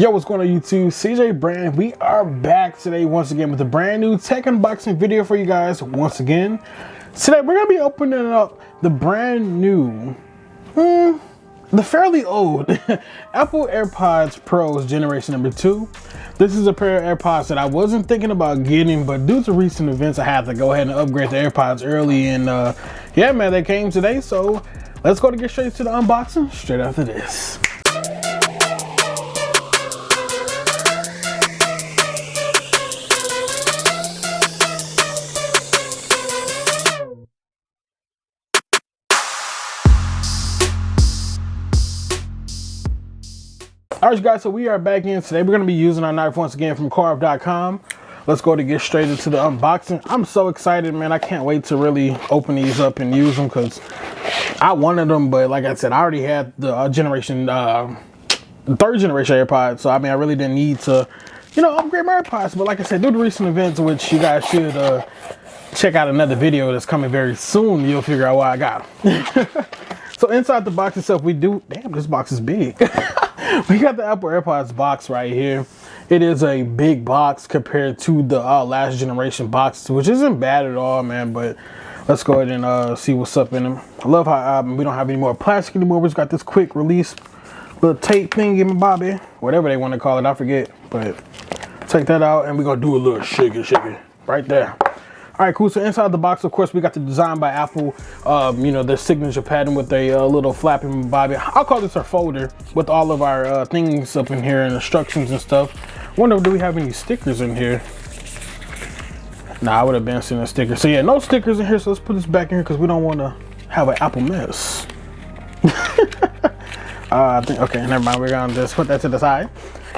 Yo, what's going on YouTube? Ceejaybrand. We are back today once again with a brand new tech unboxing video for you guys once again. Today we're going to be opening up the brand new, the fairly old Apple AirPods Pros generation number 2. This is a pair of AirPods that I wasn't thinking about getting, but due to recent events I had to go ahead and upgrade the AirPods early, and yeah man, they came today, so let's go to get straight to the unboxing straight after this. Alright guys, so we are back in today. We're going to be using our knife once again from carve.com. Let's go to get straight into the unboxing. I'm so excited, man. I can't wait to really open these up and use them because I wanted them, but like I said, I already had the third generation AirPods, so I mean I really didn't need to, upgrade my AirPods. But like I said, due to recent events, which you guys should check out another video that's coming very soon, you'll figure out why I got them. So inside the box itself, damn, this box is big. We got the Apple AirPods box right here. It is a big box compared to the last generation boxes, which isn't bad at all, man. But let's go ahead and see what's up in them. I love how we don't have any more plastic anymore. We just got this quick release little tape thing in my bobby, whatever they want to call it, I forget. But take that out and we're gonna do a little shaky right there. All right, cool. So inside the box, of course, we got the design by Apple, their signature pattern with a little flapping bobby. I'll call this our folder with all of our things up in here and instructions and stuff. Wonder, do we have any stickers in here? Nah, I would have been sending a sticker. So yeah, no stickers in here. So let's put this back in here because we don't want to have an Apple mess. I think, okay, never mind. We're gonna just put that to the side.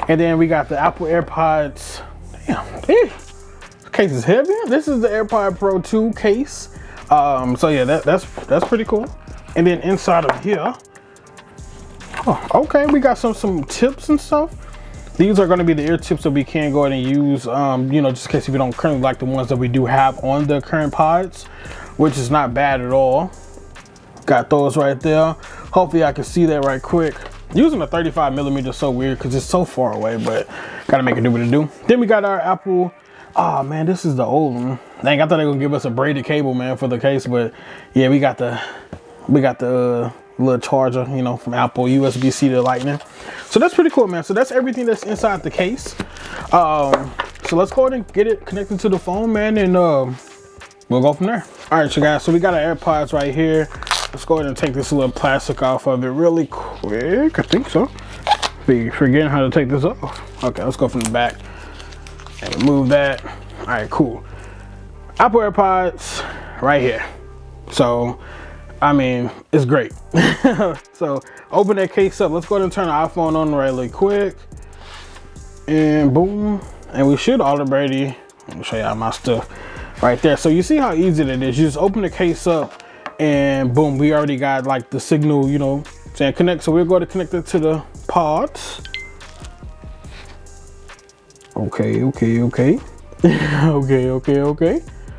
And then we got the Apple AirPods. Damn, case is heavy. This is the AirPod Pro 2 case. So yeah, that's pretty cool. And then inside of here, oh, okay, we got some tips and stuff. These are going to be the ear tips that we can go ahead and use, just in case if you don't currently like the ones that we do have on the current pods, which is not bad at all. Got those right there. Hopefully I can see that right quick. Using a 35mm is so weird because it's so far away, but gotta make it do what it do. Then we got our Apple. Oh man, this is the old one. Dang, I thought they were gonna give us a braided cable, man, for the case, but yeah, we got the little charger, from Apple, USB-C to Lightning. So that's pretty cool, man. So that's everything that's inside the case. So let's go ahead and get it connected to the phone, man, and we'll go from there. All right, you guys. So we got our AirPods right here. Let's go ahead and take this little plastic off of it really quick. I think so. Be forgetting how to take this off. Okay, let's go from the back. And remove that. All right, cool. Apple AirPods right here. So, I mean, it's great. So, open that case up. Let's go ahead and turn the iPhone on really quick. And boom. And we should already, let me show y'all my stuff right there. So, you see how easy it is. You just open the case up and boom, we already got like the signal, saying connect. So, we're going to connect it to the pods. Okay. okay.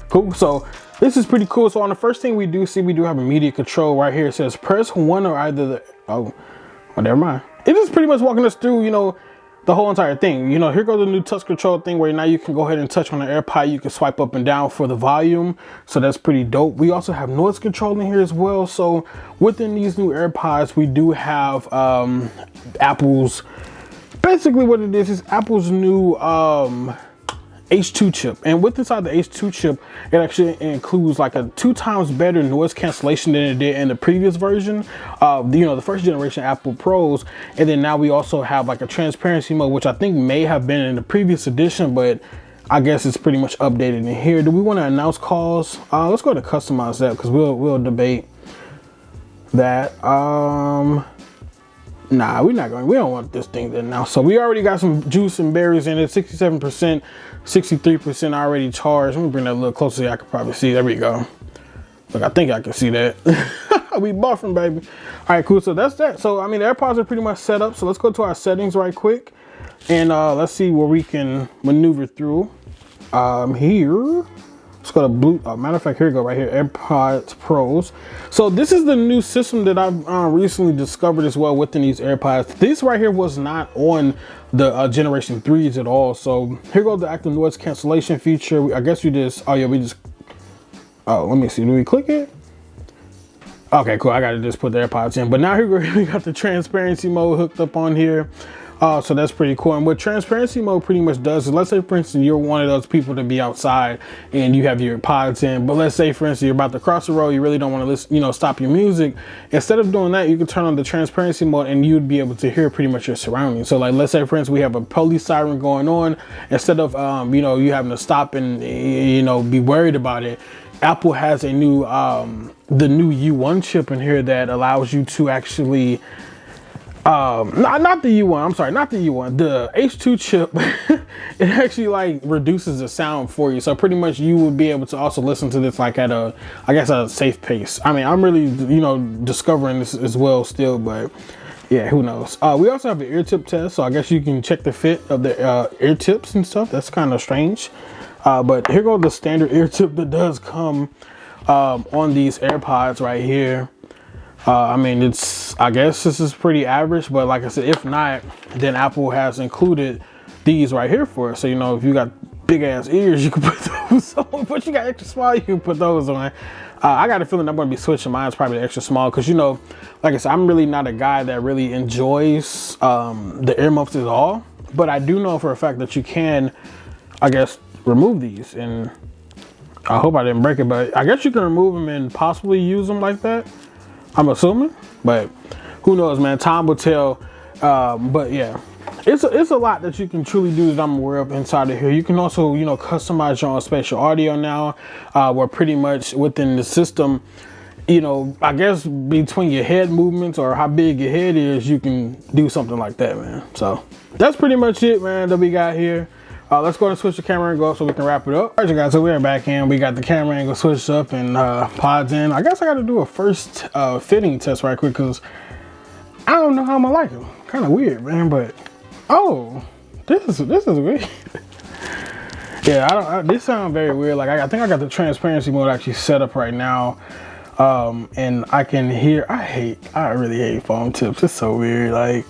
Cool. So this is pretty cool. So on the first thing we do have a media control right here. It says press one or either the, oh, never mind. It is pretty much walking us through, the whole entire thing. Here goes the new touch control thing where now you can go ahead and touch on the AirPod. You can swipe up and down for the volume. So that's pretty dope. We also have noise control in here as well. So within these new AirPods, we do have Apple's, basically what it is Apple's new H2 chip. And with inside the H2 chip, it actually includes like a 2 times better noise cancellation than it did in the previous version of the first generation Apple Pros. And then now we also have like a transparency mode, which I think may have been in the previous edition, but I guess it's pretty much updated in here. Do we want to announce calls? Let's go to customize that because we'll debate that. Nah, we don't want this thing there now. So we already got some juice and berries in it, 67%, 63% already charged. Let me bring that a little closer so I can probably see. There we go. Look, I think I can see that. We buffering, baby. All right, cool. So that's that. So, I mean, the AirPods are pretty much set up. So let's go to our settings right quick. And let's see where we can maneuver through. Here. Let's go to Blue. Matter of fact, here we go right here, AirPods Pros. So this is the new system that I've recently discovered as well within these AirPods. This right here was not on the generation 3s at all. So here goes the active noise cancellation feature. I guess you just, oh yeah, we just, oh, let me see, do we click it? Okay, cool, I gotta just put the AirPods in. But now here we got the transparency mode hooked up on here. So that's pretty cool. And what transparency mode pretty much does is, let's say for instance, you're one of those people to be outside and you have your pods in, but let's say for instance, you're about to cross the road, you really don't want to listen, you know, stop your music. Instead of doing that, you can turn on the transparency mode and you'd be able to hear pretty much your surroundings. So like, let's say for instance, we have a police siren going on. Instead of, you know, you having to stop and, you know, be worried about it, Apple has a new, the new U1 chip in here that allows you to actually, not the U1, I'm sorry, not the U1, the H2 chip. It actually like reduces the sound for you, so pretty much you would be able to also listen to this like at a, I guess, a safe pace. I mean, I'm really, you know, discovering this as well still, but yeah, who knows. We also have the ear tip test, so I guess you can check the fit of the ear tips and stuff. That's kind of strange, but here goes the standard ear tip that does come on these AirPods right here. I mean, it's, I guess this is pretty average, but like I said, if not, then Apple has included these right here for us. So, you know, if you got big ass ears, you can put those on, but you got extra small, you can put those on. I got a feeling I'm going to be switching mine. It's probably the extra small because, you know, like I said, I'm really not a guy that really enjoys the earmuffs at all, but I do know for a fact that you can, I guess, remove these, and I hope I didn't break it, but I guess you can remove them and possibly use them like that, I'm assuming, but who knows, man, time will tell. But yeah, it's a lot that you can truly do that I'm aware of inside of here. You can also, you know, customize your own spatial audio now, where pretty much within the system, you know, I guess between your head movements or how big your head is, you can do something like that, man. So that's pretty much it, man, that we got here. Let's go and switch the camera angle up so we can wrap it up. All right, you guys, so we're back in. We got the camera angle switched up and pods in. I guess I got to do a first fitting test right quick because I don't know how I'm gonna like them. Kind of weird, man, but oh, this is weird. Yeah, this sounds very weird. Like I think I got the transparency mode actually set up right now, and I can hear. I really hate foam tips. It's so weird. Like.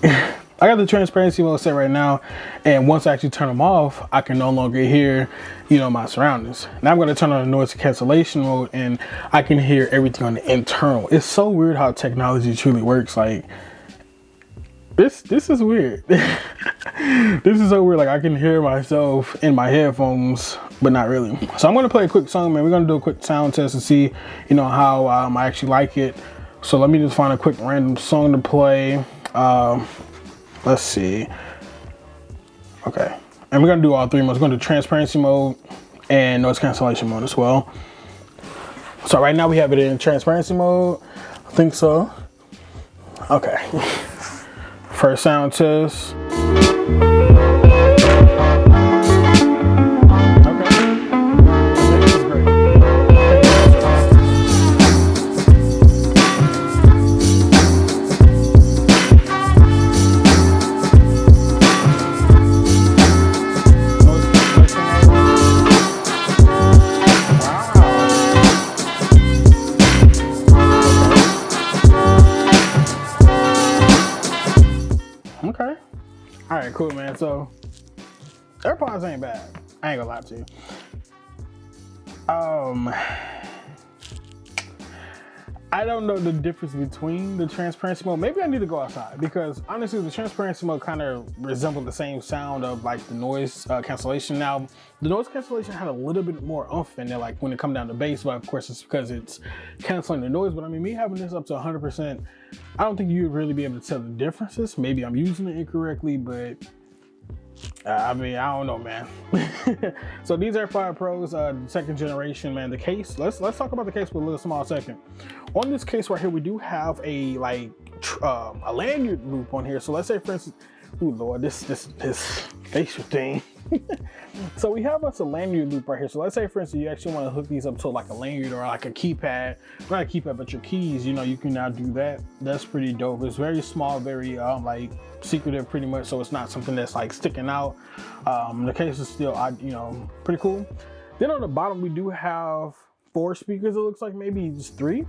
I got the transparency mode set right now, and once I actually turn them off, I can no longer hear, you know, my surroundings. Now I'm going to turn on the noise cancellation mode, and I can hear everything on the internal. It's so weird how technology truly works. Like this is weird. This is so weird. Like I can hear myself in my headphones, but not really. So I'm going to play a quick song, man. We're going to do a quick sound test and see, you know, how I actually like it. So let me just find a quick random song to play. Let's see. Okay, and we're gonna do all three modes. We're gonna do transparency mode and noise cancellation mode as well. So right now we have it in transparency mode. I think so. Okay. First sound test. Okay. All right, cool, man. So AirPods ain't bad. I ain't gonna lie to you. I don't know the difference between the transparency mode. Maybe I need to go outside because honestly, the transparency mode kind of resembled the same sound of like the noise cancellation. Now, the noise cancellation had a little bit more oomph in there, like when it come down to bass, but of course it's because it's canceling the noise. But I mean, me having this up to 100%, I don't think you'd really be able to tell the differences. Maybe I'm using it incorrectly, but I mean, I don't know, man. So these AirPods Pros, second generation, man. The case, let's talk about the case for a little small second. On this case right here, we do have a a lanyard loop on here. So let's say, for instance, oh Lord, this facial thing. So we have us a lanyard loop right here. So let's say, for instance, you actually want to hook these up to like a lanyard or like a keypad, not a keypad, but your keys. You know, you can now do that. That's pretty dope. It's very small, very like secretive, pretty much. So it's not something that's like sticking out. The case is still, you know, pretty cool. Then on the bottom, we do have 4 speakers, it looks like, maybe just 3.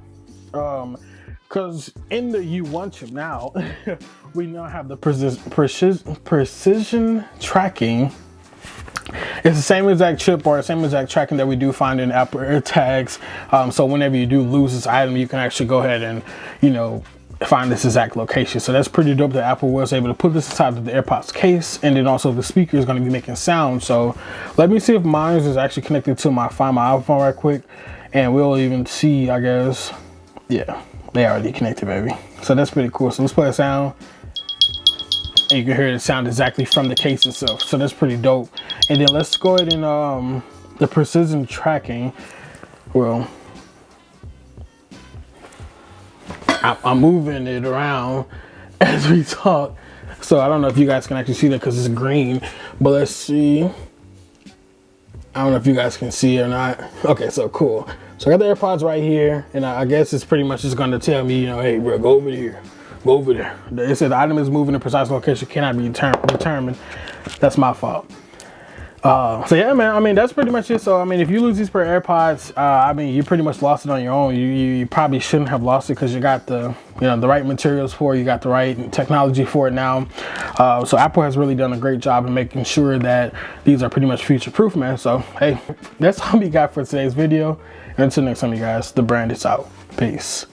Because in the U1 chip now, we now have the precision tracking. It's the same exact chip or the same exact tracking that we do find in Apple AirTags. So whenever you do lose this item, you can actually go ahead and, you know, find this exact location. So that's pretty dope that Apple was able to put this inside of the AirPods case, and then also the speaker is going to be making sound. So let me see if mine is actually connected to my Find My iPhone right quick, and we'll even see, I guess. Yeah, they already connected, baby. So that's pretty cool. So let's play a sound, and you can hear the sound exactly from the case itself. So that's pretty dope. And then let's go ahead and the precision tracking. Well, I'm moving it around as we talk, so I don't know if you guys can actually see that because it's green, but let's see. I don't know if you guys can see it or not. Okay, so cool. So I got the AirPods right here, and I guess it's pretty much just going to tell me, you know, hey bro, go over here, go over there. It said the item is moving in precise location, cannot be determined. That's my fault. So yeah, man, I mean, that's pretty much it. So, I mean, if you lose these pair of AirPods, I mean, you pretty much lost it on your own. You probably shouldn't have lost it because you got the, you know, the right materials for it. You got the right technology for it now. So Apple has really done a great job in making sure that these are pretty much future proof, man. So, hey, that's all we got for today's video. And until next time, you guys, the brand is out. Peace.